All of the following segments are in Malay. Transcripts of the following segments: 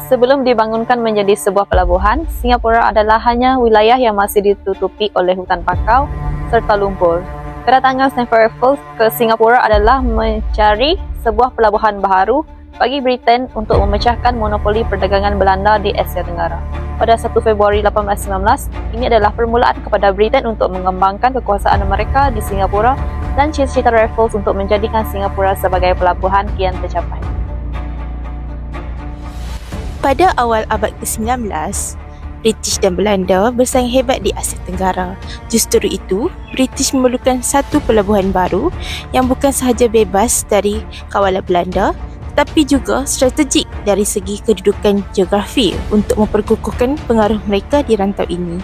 Sebelum dibangunkan menjadi sebuah pelabuhan, Singapura adalah hanya wilayah yang masih ditutupi oleh hutan bakau serta lumpur. Kedatangan Stamford Raffles ke Singapura adalah mencari sebuah pelabuhan baharu bagi Britain untuk memecahkan monopoli perdagangan Belanda di Asia Tenggara. Pada 1 Februari 1819, ini adalah permulaan kepada Britain untuk mengembangkan kekuasaan mereka di Singapura dan cita-cita Raffles untuk menjadikan Singapura sebagai pelabuhan kian tercapai. Pada awal abad ke-19, British dan Belanda bersaing hebat di Asia Tenggara. Justru itu, British memerlukan satu pelabuhan baru yang bukan sahaja bebas dari kawalan Belanda, tetapi juga strategik dari segi kedudukan geografi untuk memperkukuhkan pengaruh mereka di rantau ini.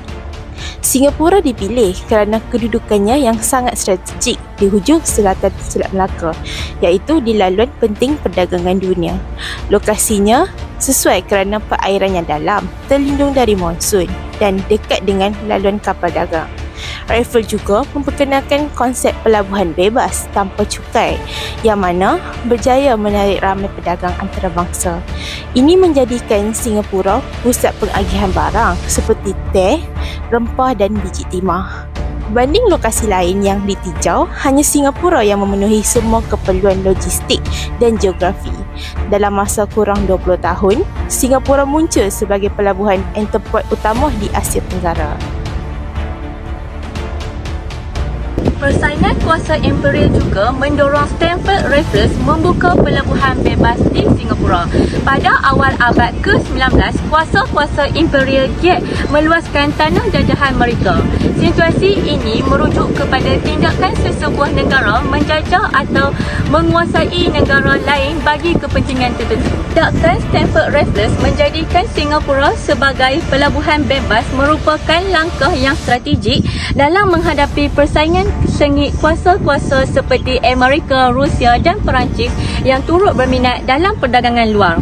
Singapura dipilih kerana kedudukannya yang sangat strategik di hujung selatan Selat Melaka, iaitu di laluan penting perdagangan dunia. Lokasinya sesuai kerana perairan yang dalam, terlindung dari monsun dan dekat dengan laluan kapal dagang. Raffles juga memperkenalkan konsep pelabuhan bebas tanpa cukai yang mana berjaya menarik ramai pedagang antarabangsa. Ini menjadikan Singapura pusat pengagihan barang seperti teh, rempah dan biji timah. Berbanding lokasi lain yang ditinjau, hanya Singapura yang memenuhi semua keperluan logistik dan geografi. Dalam masa kurang 20 tahun, Singapura muncul sebagai pelabuhan entrepot utama di Asia Tenggara. Persaingan kuasa imperial juga mendorong Stamford Raffles membuka pelabuhan bebas di Singapura. Pada awal abad ke-19, kuasa-kuasa imperial giat meluaskan tanah jajahan mereka. Situasi ini merujuk kepada tindakan sesebuah negara menjajah atau menguasai negara lain bagi kepentingan tertentu. Tindakan Stamford Raffles menjadikan Singapura sebagai pelabuhan bebas merupakan langkah yang strategik dalam menghadapi persaingan sengit kuasa-kuasa seperti Amerika, Rusia dan Perancis yang turut berminat dalam perdagangan luar.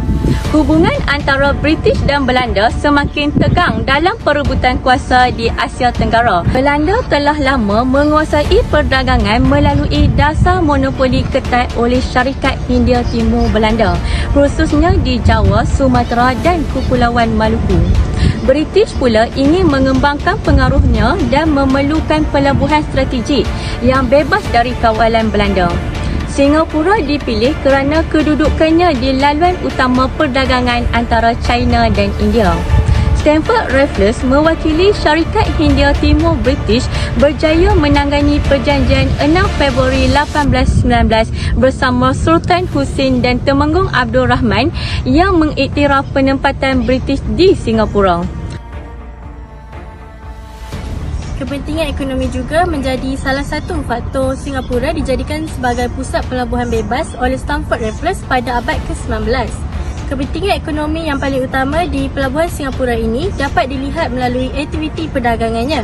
Hubungan antara British dan Belanda semakin tegang dalam perebutan kuasa di Asia Tenggara. Belanda telah lama menguasai perdagangan melalui dasar monopoli ketat oleh Syarikat Hindia Timur Belanda, khususnya di Jawa, Sumatera dan Kepulauan Maluku. British pula ingin mengembangkan pengaruhnya dan memerlukan pelabuhan strategik yang bebas dari kawalan Belanda. Singapura dipilih kerana kedudukannya di laluan utama perdagangan antara China dan India. Stamford Raffles mewakili Syarikat Hindia Timur British berjaya menangani perjanjian 6 Februari 1819 bersama Sultan Husin dan Temenggung Abdul Rahman yang mengiktiraf penempatan British di Singapura. Kepentingan ekonomi juga menjadi salah satu faktor Singapura dijadikan sebagai pusat pelabuhan bebas oleh Stamford Raffles pada abad ke-19. Kepentingan ekonomi yang paling utama di pelabuhan Singapura ini dapat dilihat melalui aktiviti perdagangannya.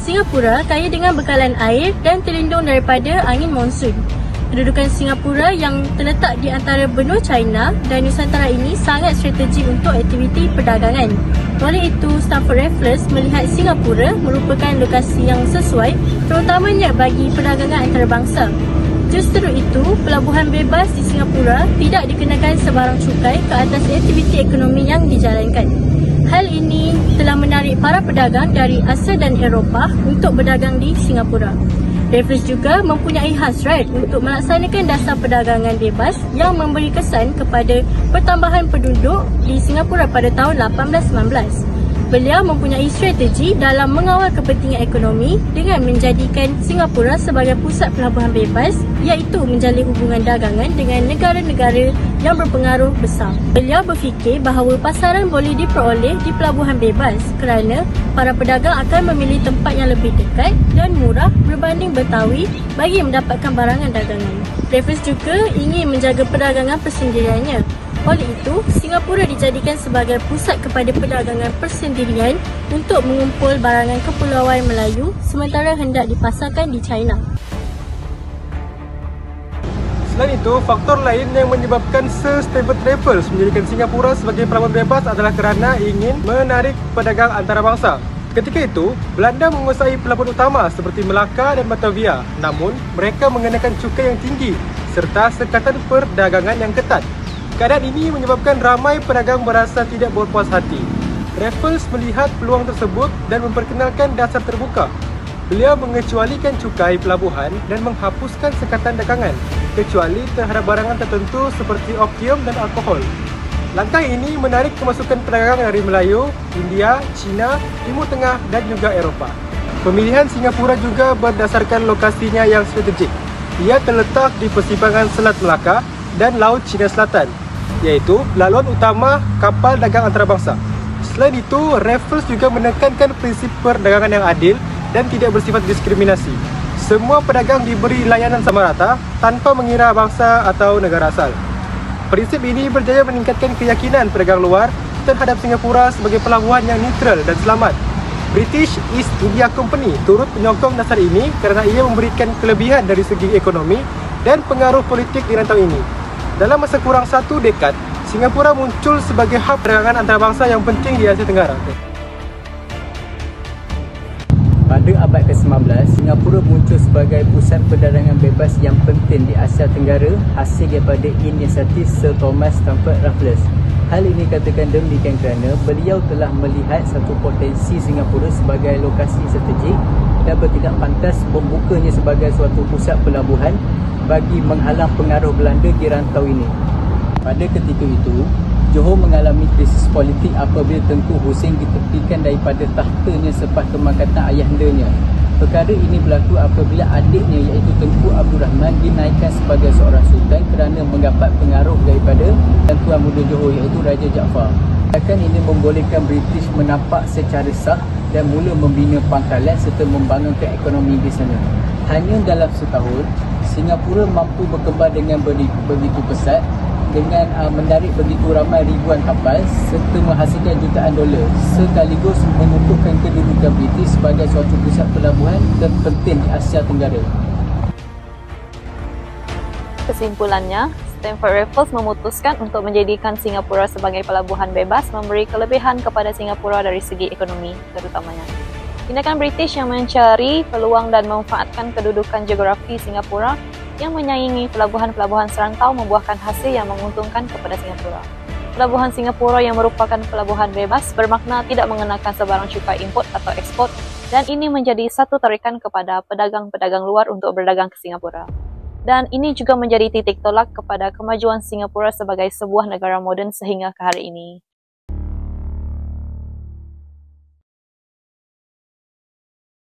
Singapura kaya dengan bekalan air dan terlindung daripada angin monsun. Kedudukan Singapura yang terletak di antara benua China dan Nusantara ini sangat strategik untuk aktiviti perdagangan. Oleh itu, Stamford Raffles melihat Singapura merupakan lokasi yang sesuai terutamanya bagi perdagangan antarabangsa. Justru itu, pelabuhan bebas di Singapura tidak dikenakan sebarang cukai ke atas aktiviti ekonomi yang dijalankan. Hal ini telah menarik para pedagang dari Asia dan Eropah untuk berdagang di Singapura. Raffles juga mempunyai hasrat untuk melaksanakan dasar perdagangan bebas yang memberi kesan kepada pertambahan penduduk di Singapura pada tahun 1819. Beliau mempunyai strategi dalam mengawal kepentingan ekonomi dengan menjadikan Singapura sebagai pusat pelabuhan bebas, iaitu menjalin hubungan dagangan dengan negara-negara yang berpengaruh besar. Beliau berfikir bahawa pasaran boleh diperoleh di pelabuhan bebas kerana para pedagang akan memilih tempat yang lebih dekat dan murah berbanding bertawi bagi mendapatkan barangan dagangan. Raffles juga ingin menjaga perdagangan persendiriannya. Oleh itu, Singapura dijadikan sebagai pusat kepada perdagangan persendirian untuk mengumpul barangan Kepulauan Melayu sementara hendak dipasarkan di China. Selain itu, faktor lain yang menyebabkan Sir Stamford Raffles menjadikan Singapura sebagai pelabuhan bebas adalah kerana ingin menarik pedagang antarabangsa. Ketika itu, Belanda menguasai pelabuhan utama seperti Melaka dan Batavia, namun mereka mengenakan cukai yang tinggi serta sekatan perdagangan yang ketat. Keadaan ini menyebabkan ramai pedagang berasa tidak berpuas hati. Raffles melihat peluang tersebut dan memperkenalkan dasar terbuka. Beliau mengecualikan cukai pelabuhan dan menghapuskan sekatan dagangan, kecuali terhadap barangan tertentu seperti opium dan alkohol. Langkah ini menarik kemasukan pedagang dari Melayu, India, China, Timur Tengah dan juga Eropah. Pemilihan Singapura juga berdasarkan lokasinya yang strategik. Ia terletak di persimpangan Selat Melaka dan Laut Cina Selatan, iaitu laluan utama kapal dagang antarabangsa. Selain itu, Raffles juga menekankan prinsip perdagangan yang adil dan tidak bersifat diskriminasi. Semua pedagang diberi layanan sama rata tanpa mengira bangsa atau negara asal. Prinsip ini berjaya meningkatkan keyakinan pedagang luar terhadap Singapura sebagai pelabuhan yang neutral dan selamat. British East India Company turut menyokong dasar ini kerana ia memberikan kelebihan dari segi ekonomi dan pengaruh politik di rantau ini. Dalam masa kurang 1 dekad, Singapura muncul sebagai hub perdagangan antarabangsa yang penting di Asia Tenggara. Pada abad ke-19, Singapura muncul sebagai pusat perdagangan bebas yang penting di Asia Tenggara hasil daripada inisiatif Sir Thomas Stamford Raffles. Hal ini katakan demikian kerana beliau telah melihat satu potensi Singapura sebagai lokasi strategik dan bertindak pantas membukanya sebagai suatu pusat pelabuhan bagi menghalang pengaruh Belanda di rantau ini. Pada ketika itu, Johor mengalami krisis politik apabila Tengku Hussein ditepikan daripada tahtanya selepas kemakatan ayahandanya. Perkara ini berlaku apabila adiknya iaitu Tengku Abdul Rahman dinaikkan sebagai seorang sultan kerana mendapat pengaruh daripada Tuan Muda Johor iaitu Raja Jaafar. Tindakan ini membolehkan British menampak secara sah dan mula membina pangkalan serta membangunkan ekonomi di sana. Hanya dalam setahun, Singapura mampu berkembang dengan begitu pesat dengan menarik begitu ramai ribuan kapal serta menghasilkan jutaan dolar sekaligus mengukuhkan kedudukan British sebagai suatu pusat pelabuhan terpenting di Asia Tenggara. Kesimpulannya, Stamford Raffles memutuskan untuk menjadikan Singapura sebagai pelabuhan bebas memberi kelebihan kepada Singapura dari segi ekonomi terutamanya. Tindakan British yang mencari peluang dan memanfaatkan kedudukan geografi Singapura yang menyaingi pelabuhan-pelabuhan serantau membuahkan hasil yang menguntungkan kepada Singapura. Pelabuhan Singapura yang merupakan pelabuhan bebas bermakna tidak mengenakan sebarang cukai import atau ekspor dan ini menjadi satu tarikan kepada pedagang-pedagang luar untuk berdagang ke Singapura. Dan ini juga menjadi titik tolak kepada kemajuan Singapura sebagai sebuah negara moden sehingga ke hari ini.